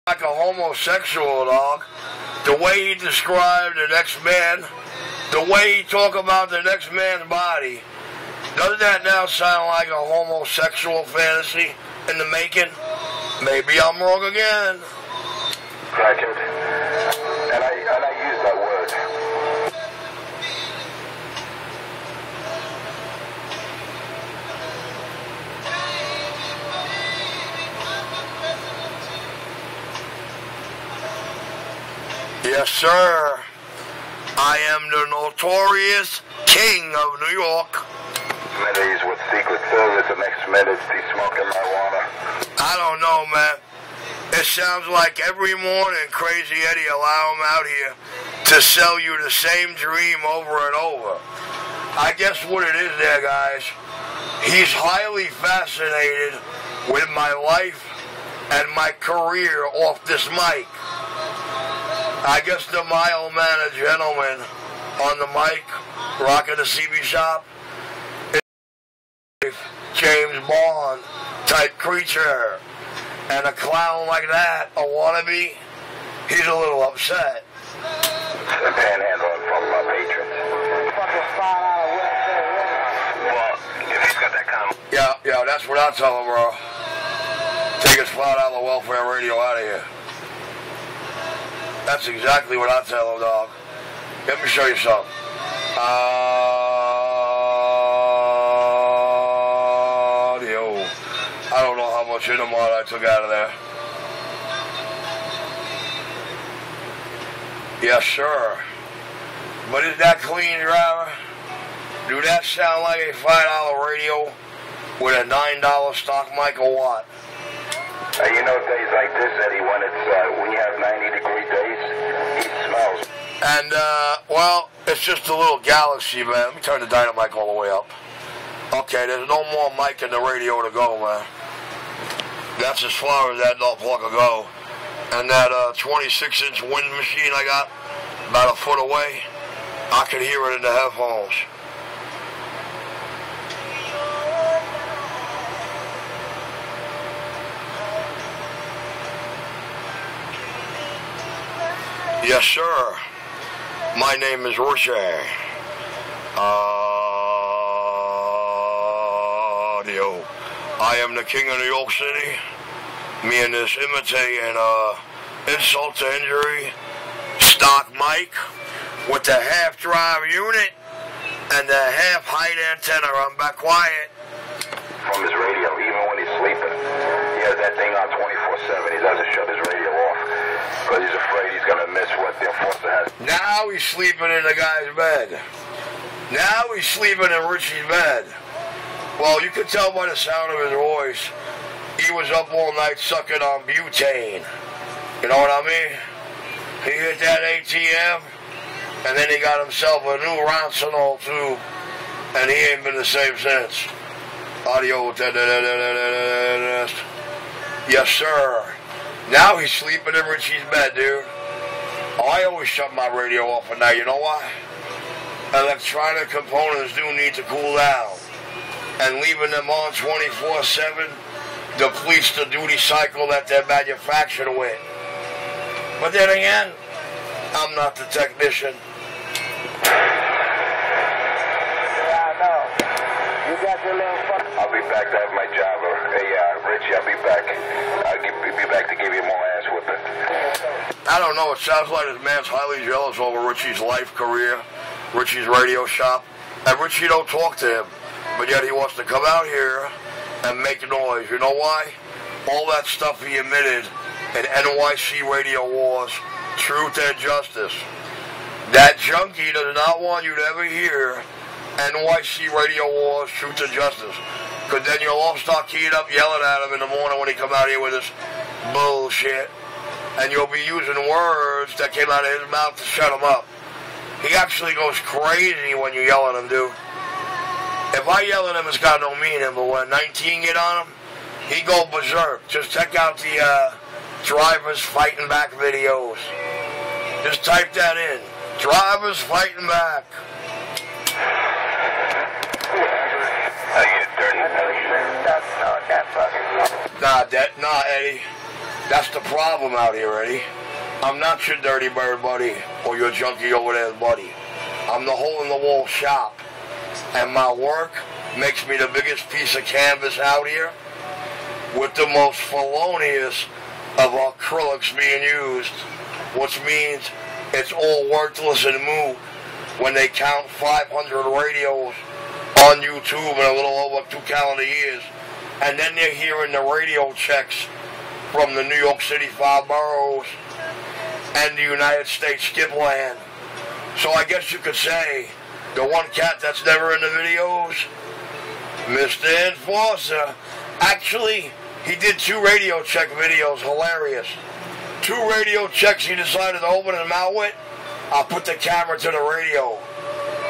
Like a homosexual, dog. The way he described the next man, the way he talk about the next man's body, doesn't that now sound like a homosexual fantasy in the making? Maybe I'm wrong again. Second. And I use that word. Yes, sir. I am the notorious king of New York. Minutes with Secret Service, the next minute's he smoking marijuana. I don't know, man. It sounds like every morning Crazy Eddie allow him out here to sell you the same dream over and over. I guess what it is there, guys, he's highly fascinated with my life and my career off this mic. I guess the mild-mannered gentleman on the mic, rocking the CB shop, is James Bond type creature. And a clown like that, a wannabe, he's a little upset. Panhandling from my patrons. Well, if he's got that comment. Yeah, that's what I tell him, bro. Take his $5 welfare radio out of here. That's exactly what I tell him, dog. Let me show you something. Audio. I don't know how much Inamod I took out of there. Yes, sir. But is that clean, driver? Do that sound like a $5 radio with a $9 stock mic or what? You know, days like this, Eddie, when you have 90-degree days, he smells. And, well, it's just a little galaxy, man. Let me turn the dynamic all the way up. Okay, there's no more mic in the radio to go, man. That's as far as that plug will go. And that 26-inch wind machine I got about a foot away, I can hear it in the headphones. Yes, sir. My name is Richie. Audio. I am the king of New York City. Me and this imitating insult to injury stock mic with the half drive unit and the half height antenna. I'm back quiet. From his radio, even when he's sleeping. He has that thing on 24/7. He doesn't shut his radio off because he's afraid he's going to miss what the enforcer has. Now he's sleeping in the guy's bed. Now he's sleeping in Richie's bed. Well, you could tell by the sound of his voice, he was up all night sucking on butane. You know what I mean? He hit that ATM, and then he got himself a new Roncinol tube, and he ain't been the same since. Audio with that. Yes, sir. Now he's sleeping in Richie's bed, dude. I always shut my radio off at night. You know why? Electronic components do need to cool down. And leaving them on 24/7 depletes the duty cycle that they're manufactured with. But then again, I'm not the technician. Yeah, I know. You got your little fun. I'll be back to have my job. Hey, Richie, I'll be back. I'll be back to give you more ass whipping. I don't know. It sounds like this man's highly jealous over Richie's life career, Richie's radio shop. And Richie don't talk to him. But yet he wants to come out here and make noise. You know why? All that stuff he admitted in NYC Radio Wars, Truth and Justice. That junkie does not want you to ever hear NYC Radio Wars, Truth and Justice. Because then you'll all start keying up, yelling at him in the morning when he come out here with this bullshit. And you'll be using words that came out of his mouth to shut him up. He actually goes crazy when you yell at him, dude. If I yell at him, it's got no meaning, but when 19 get on him, he go berserk. Just check out the drivers fighting back videos. Just type that in. Drivers fighting back. Nah, Eddie. That's the problem out here, Eddie. I'm not your dirty bird buddy or your junkie over there buddy. I'm the hole-in-the-wall shop. And my work makes me the biggest piece of canvas out here with the most felonious of acrylics being used, which means it's all worthless and moot when they count 500 radios on YouTube in a little over 2 calendar years, and then they're hearing the radio checks from the New York City 5 boroughs and the United States skip land. So I guess you could say the one cat that's never in the videos, Mr. Enforcer, actually he did 2 radio check videos, hilarious. 2 radio checks he decided to open his mouth with. I'll put the camera to the radio.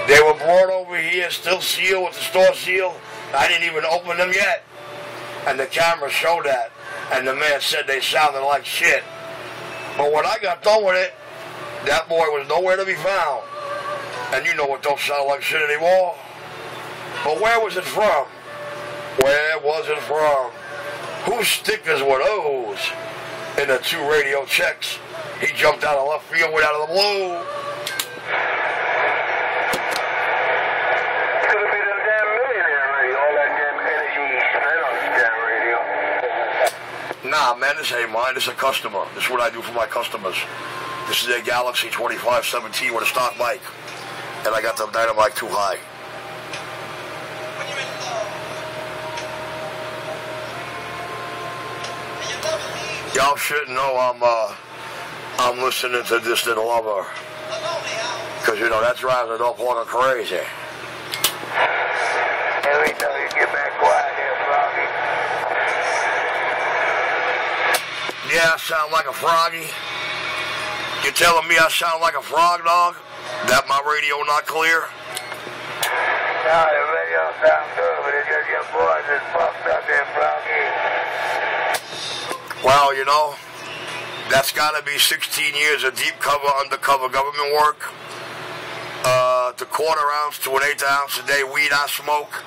They were brought over here, still sealed with the store seal. I didn't even open them yet. And the camera showed that. And the man said they sounded like shit. But when I got done with it, that boy was nowhere to be found. And you know what don't sound like shit anymore. But where was it from? Where was it from? Whose stickers were those? In the 2 radio checks, he jumped out of left field without of the blue. Could have been a damn millionaire, radio. All that damn energy he spent on this damn radio. Nah, man, this ain't mine. This is a customer. This is what I do for my customers. This is their Galaxy 2517 with a stock mic. And I got the dynamite too high. Y'all shouldn't know I'm listening to Distant Lover. Because, you know, that drives it up on crazy. Every time you get back quiet here, Froggy. Yeah, I sound like a froggy. You telling me I sound like a frog, dog? That my radio not clear? No, the radio sounds good, but it's just your voice is fucked up there, Froggy. Well, you know, that's got to be 16 years of deep cover, undercover government work. The 1/4 ounce to an 1/8 ounce a day weed I smoke,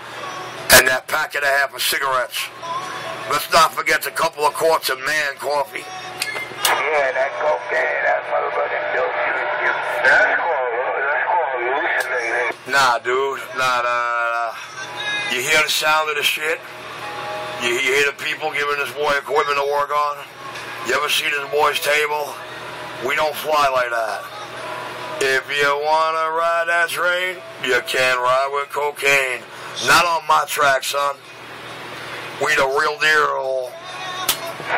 and that packet and a half of cigarettes. Let's not forget the couple of quarts of man coffee. Yeah, that cocaine, that motherfucking dope you. That's called hallucinating. Nah, dude, nah. You hear the sound of the shit? You hear the people giving this boy equipment to work on? You ever see this boy's table? We don't fly like that. If you want to ride that train, you can't ride with cocaine. Not on my track, son. We the real deal. I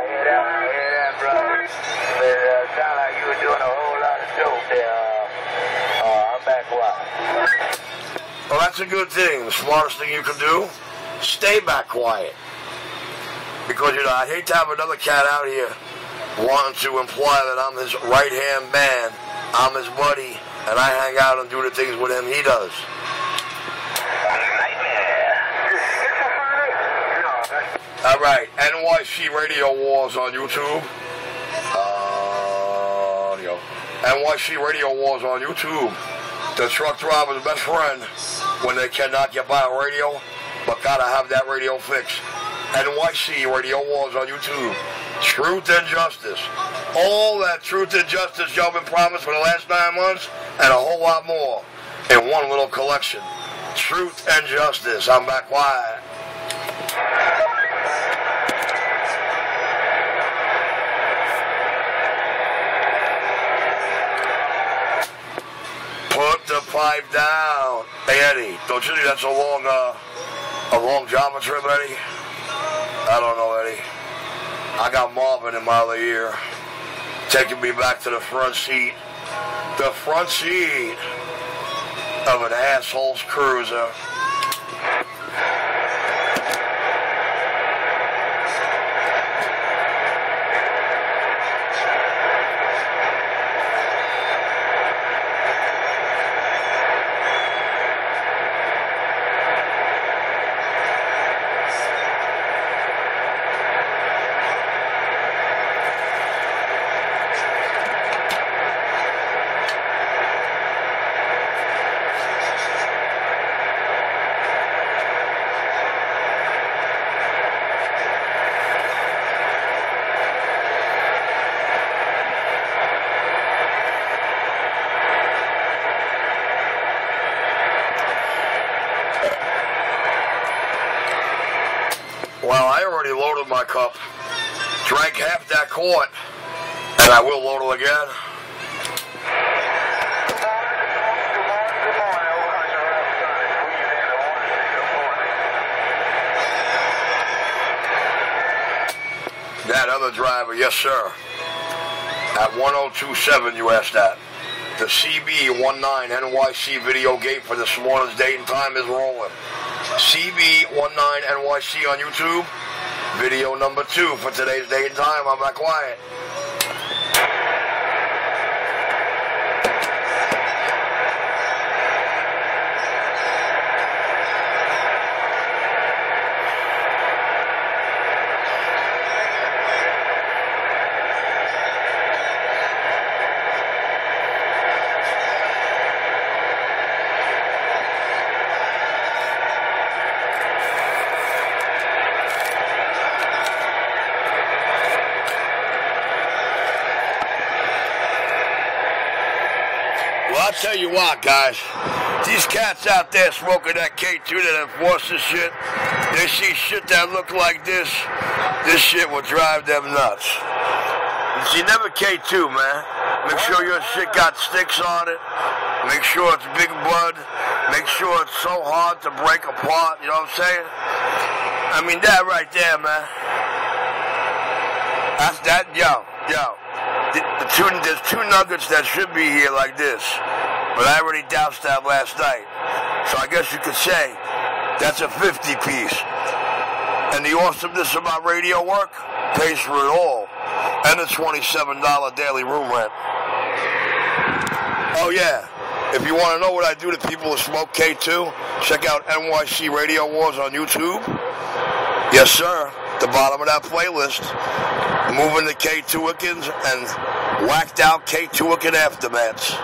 hear that, brother. But it sounded like you were doing a whole lot of dope there. I'm back quiet. Well, that's a good thing. The smartest thing you can do, stay back quiet. Because, you know, I'd hate to have another cat out here wanting to imply that I'm his right-hand man, I'm his buddy, and I hang out and do the things with him he does. All right, NYC Radio Wars on YouTube. NYC Radio Wars on YouTube. The truck driver's best friend when they cannot get by a radio, but gotta have that radio fixed. NYC Radio Wars on YouTube. Truth and justice. All that truth and justice y'all been promised for the last 9 months, and a whole lot more in one little collection. Truth and justice. I'm back quiet. Put the pipe down. Hey, Eddie, don't you think that's a long Java trip, Eddie? I don't know, Eddie. I got Marvin in my other ear, taking me back to the front seat. The front seat of an asshole's cruiser. my cup. Drank half that quart, and I will load it again. That other driver, yes sir. At 1027, you asked that. The Cb19nyc video gate for this morning's date and time is rolling. Cb19nyc on YouTube. Video number 2 for today's date and time. I'm not quiet. Well, I'll tell you what, guys. These cats out there smoking that K2 that enforce this shit, they see shit that look like this shit will drive them nuts. You see, never K2, man. Make sure your shit got sticks on it. Make sure it's big bud. Make sure it's so hard to break apart, you know what I'm saying? I mean, that right there, man. That's that, yo. There's 2 nuggets that should be here like this, but I already doused that last night. So I guess you could say that's a 50 piece. And the awesomeness about radio work pays for it all, and the $27 daily room rent. Oh yeah, if you want to know what I do to people who smoke K2, check out NYC Radio Wars on YouTube. Yes sir, the bottom of that playlist. Moving the K2-ikins and whacked out K2-ikin aftermaths.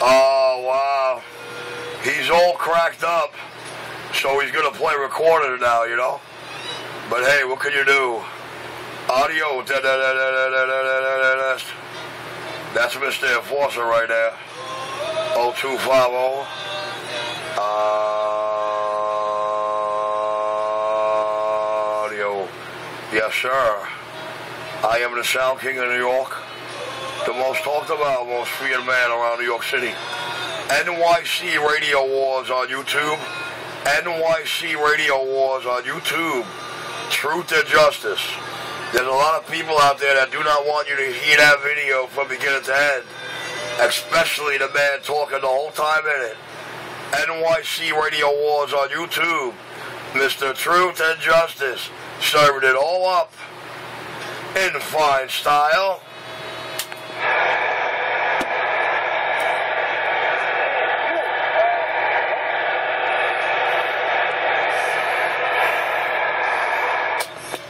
Oh, wow. He's all cracked up, so he's going to play recorder now, you know? But hey, what can you do? Audio. That's Mr. Enforcer right there. 0250. Audio. Yes, sir. I am the Sound King of New York. The most talked about, most feared man around New York City. NYC Radio Wars on YouTube. NYC Radio Wars on YouTube. Truth and Justice. There's a lot of people out there that do not want you to hear that video from beginning to end. Especially the man talking the whole time in it. NYC Radio Wars on YouTube. Mr. Truth and Justice. Serving it all up in fine style.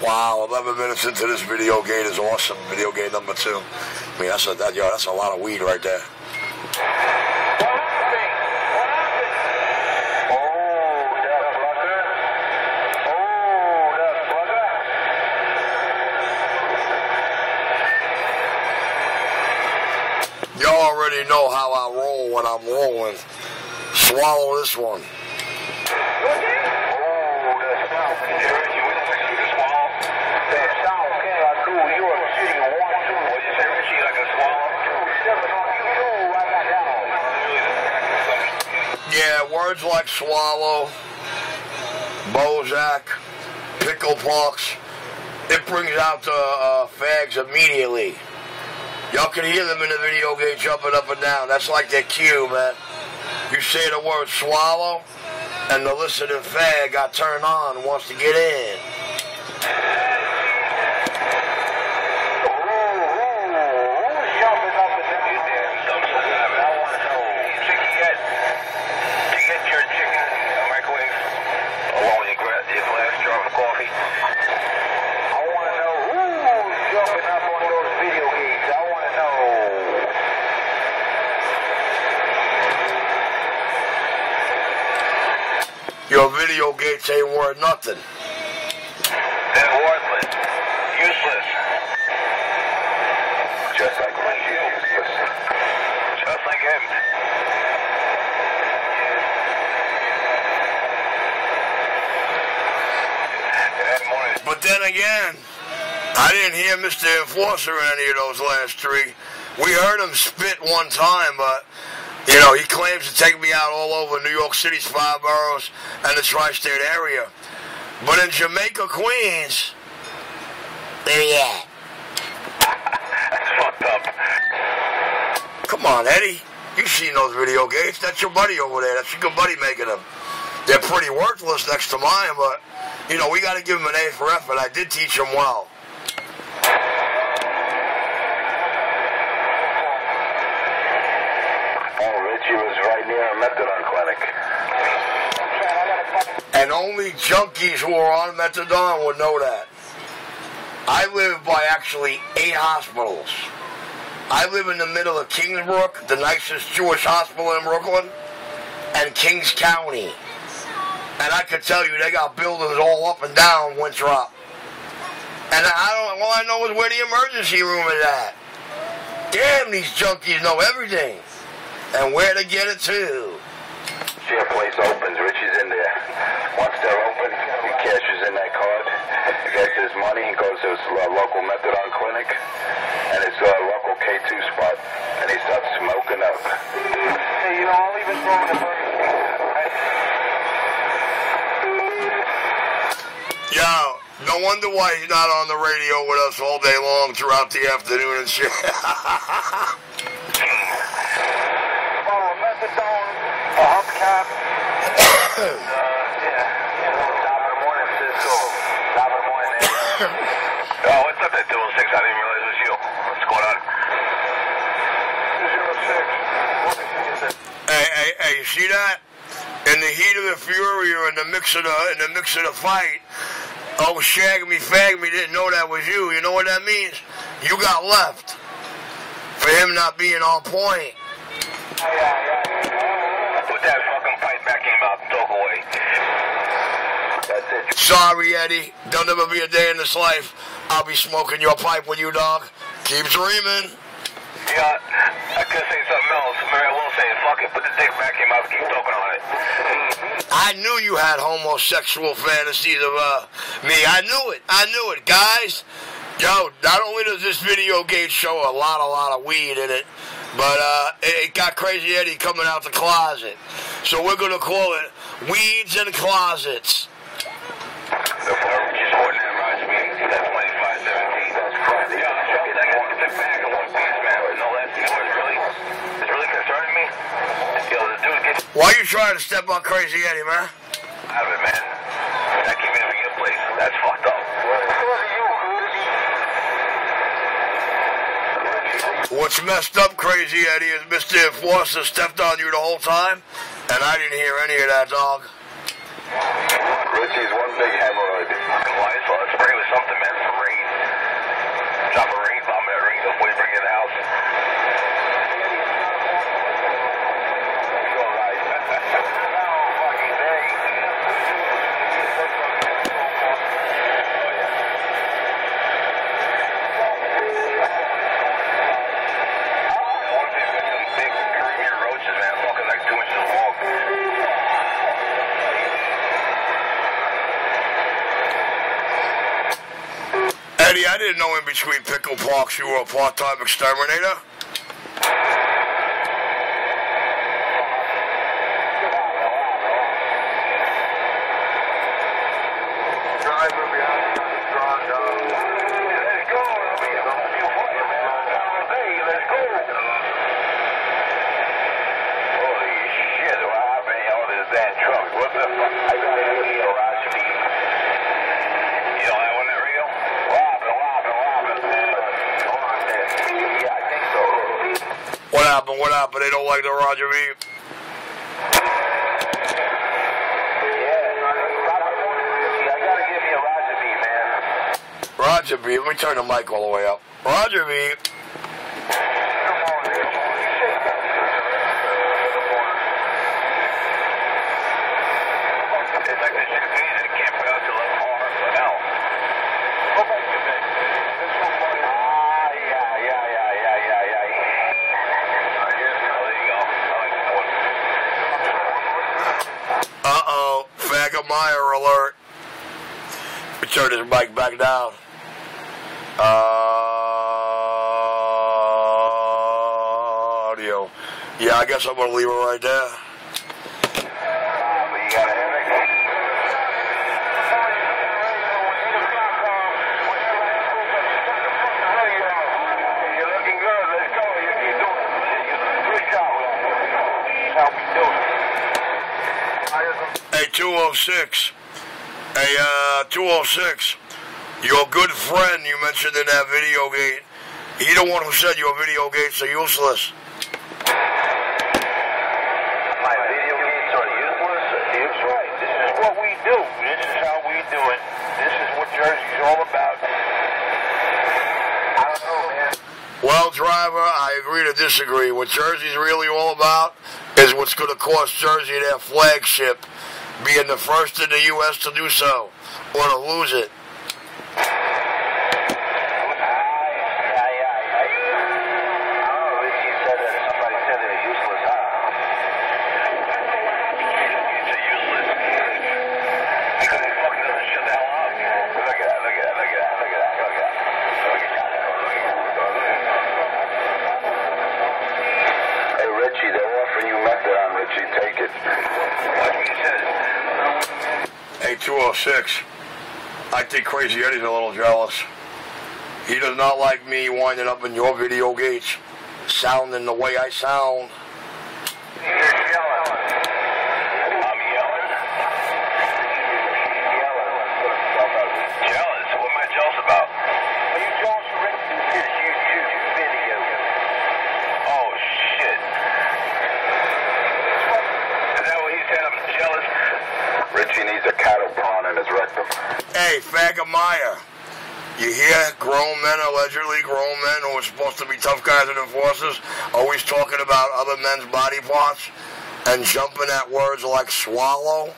Wow, 11 minutes into this video gate is awesome. Video gate number 2. I mean, that's a lot of weed right there. Y'all already know how I roll when I'm rolling. Swallow this one. Yeah, words like swallow, Bozak, pickle pox, it brings out the fags immediately. Y'all can hear them in the video game jumping up and down. That's like their cue, man. You say the word swallow, and the listening fag got turned on and wants to get in. Chicken. Gates ain't worth nothing. They're worthless. Useless. Just like Richie is useless. Just like him. But then again, I didn't hear Mr. Enforcer in any of those last three. We heard him spit one time, but, you know, he claims to take me out all over New York City's 5 boroughs and the tri-state area. But in Jamaica, Queens, where you at? That's fucked up. Come on, Eddie. You've seen those video games. That's your buddy over there. That's your good buddy making them. They're pretty worthless next to mine, but, you know, we got to give him an A for effort. I did teach him well. Oh, Richie was right near a methadone clinic. And only junkies who are on methadone would know that. I live by actually 8 hospitals. I live in the middle of Kingsbrook, the nicest Jewish hospital in Brooklyn, and Kings County. And I can tell you, they got buildings all up and down Winthrop. And all I know is where the emergency room is at. Damn, these junkies know everything. And where to get it to. See a place opens, Richie's in there. Once they're open, he cashes in that card. He gets his money, he goes to his local methadone clinic, and his local K2 spot, and he starts smoking up. Hey, you know, I'll even throw in the burger. Yo, no wonder why he's not on the radio with us all day long throughout the afternoon and shit. Methadone, a hubcap. Yeah. Top of the morning, Cisco. Top of the morning, man. Oh, what's up, that 206? I didn't even realize it was you. What's going on? 206. Hey, you see that? In the heat of the fury or in the mix of the fight, oh, shag me, fag me, didn't know that was you. You know what that means? You got left. For him not being on point. Put that fucking pipe back in your mouth and talk away. That's it. Sorry, Eddie. There'll never be a day in this life I'll be smoking your pipe with you, dog. Keep dreaming. Yeah, I could say something else. Maybe I will say it. Fuck it. Put the dick back in your mouth and keep talking on it. I knew you had homosexual fantasies of me. I knew it. Guys, yo, not only does this video game show a lot of weed in it, but it got Crazy Eddie coming out the closet. So we're going to call it Weeds and Closets. The farm just holding that Raj meeting. That's 2517. That's Friday. Yeah, I got to get back in one piece, man. No, that's it's really concerning me. Yo, the dude gets... Why are you trying to step on Crazy Eddie, man? Out of it, man. I keep in your place. That's fucked up. What's messed up, Crazy Eddie, is Mr. Enforcer stepped on you the whole time, and I didn't hear any of that, dog. Richie's one big hemorrhoid. Why is all spray with something, man? Some rain. Drop a rain bomb that rings before you bring it in the house. Eddie, I didn't know in between pickle parks you were a part-time exterminator. Driver behind the strong dog. Let's go. Let's go. Holy shit, what happened in all this damn truck? What the fuck? I got a garage meeting. You don't have one there, Rio? Yeah, I think so. What happened? They don't like the Roger V. Roger B. Let me turn the mic all the way up. Roger B. It's like this shit Let me turn this mic back down. Audio. Yeah, I guess I'm going to leave it right there. You got a headache? You're looking good. Let's go. You're doing good job. How we doing? Hey, 206. Hey, 206. Your good friend you mentioned in that video gate, he the one who said your video gates are useless. My video games are useless? That's right. This is what we do. This is how we do it. This is what Jersey's all about. I don't know, man. Well, driver, I agree to disagree. What Jersey's really all about is what's going to cost Jersey their flagship, being the first in the U.S. to do so, or to lose it. Hey, 206. I think Crazy Eddie's a little jealous. He does not like me winding up in your video gates, sounding the way I sound. You're yelling. I'm yelling. Jealous? What am I jealous about? Are you jealous for Rick? His YouTube video. Oh, shit. Is that what he said? I'm jealous? Richie needs a cattle prawn in his rectum. Hey, Faggot Meyer. You hear grown men, allegedly grown men who are supposed to be tough guys and enforcers, always talking about other men's body parts and jumping at words like swallow?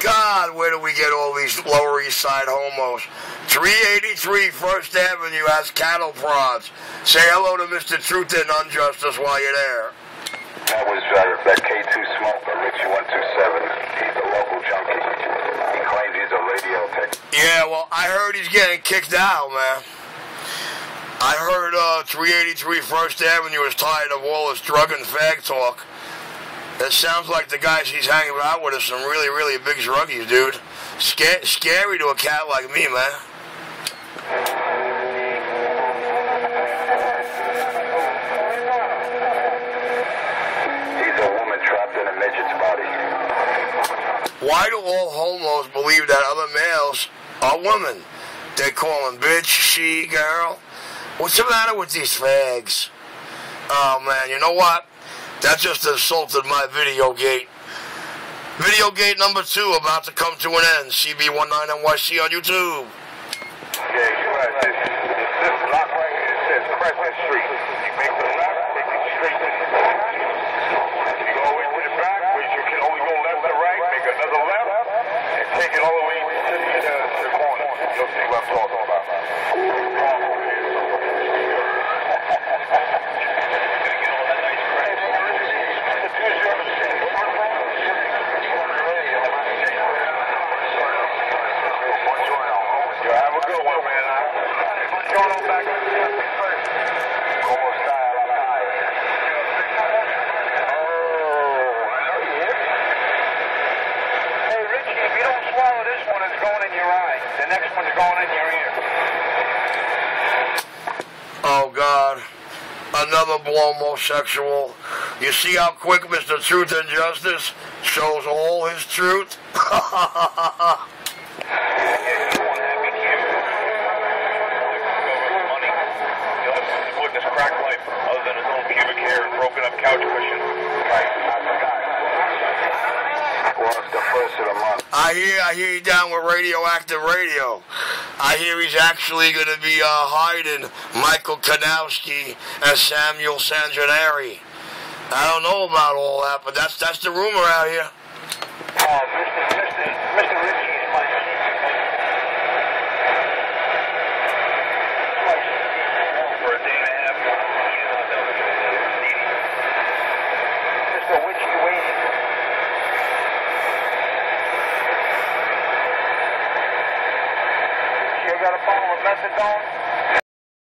God, where do we get all these Lower East Side homos? 383 First Avenue has cattle prods. Say hello to Mr. Truth and Unjustice while you're there. That was that K2 smoker, Richie 127. He's a local junkie. He claims he's a radio tech. Yeah, well, I heard he's getting kicked out, man. I heard 383 First Avenue is tired of all this drug and fag talk. It sounds like the guys he's hanging out with are some really, really big druggies, dude. Scary to a cat like me, man. Why do all homos believe that other males are women? They call them bitch, she, girl. What's the matter with these fags? Oh, man, you know what? That just insulted my video gate. Video gate number 2 about to come to an end. Cb19nyc on YouTube. Yeah, you're right. This block right here says Crescent Street. You make the left, take it straight to the back. You go into the back, which you can only go left or right, make another left, and take it all the way to the corner. You'll see what I'm talking about. Have a good one, man. Going on back. Almost died. Hey, Richie, if you don't swallow this one, it's going in your eye. The next one's going in your ear. Oh, God. Another homosexual. You see how quick Mr. Truth and Justice shows all his truth? Crack life, other than his own pubic hair and broken up couch cushions. Right, I forgot. Well, it's the first of the month. I hear you down with Radioactive Radio. I hear he's actually going to be hiding Michael Kanowski and Samuel Sanginari. I don't know about all that, but that's the rumor out here. Mr. Richie is my for a day and a half. Mr. Richie waiting. methadone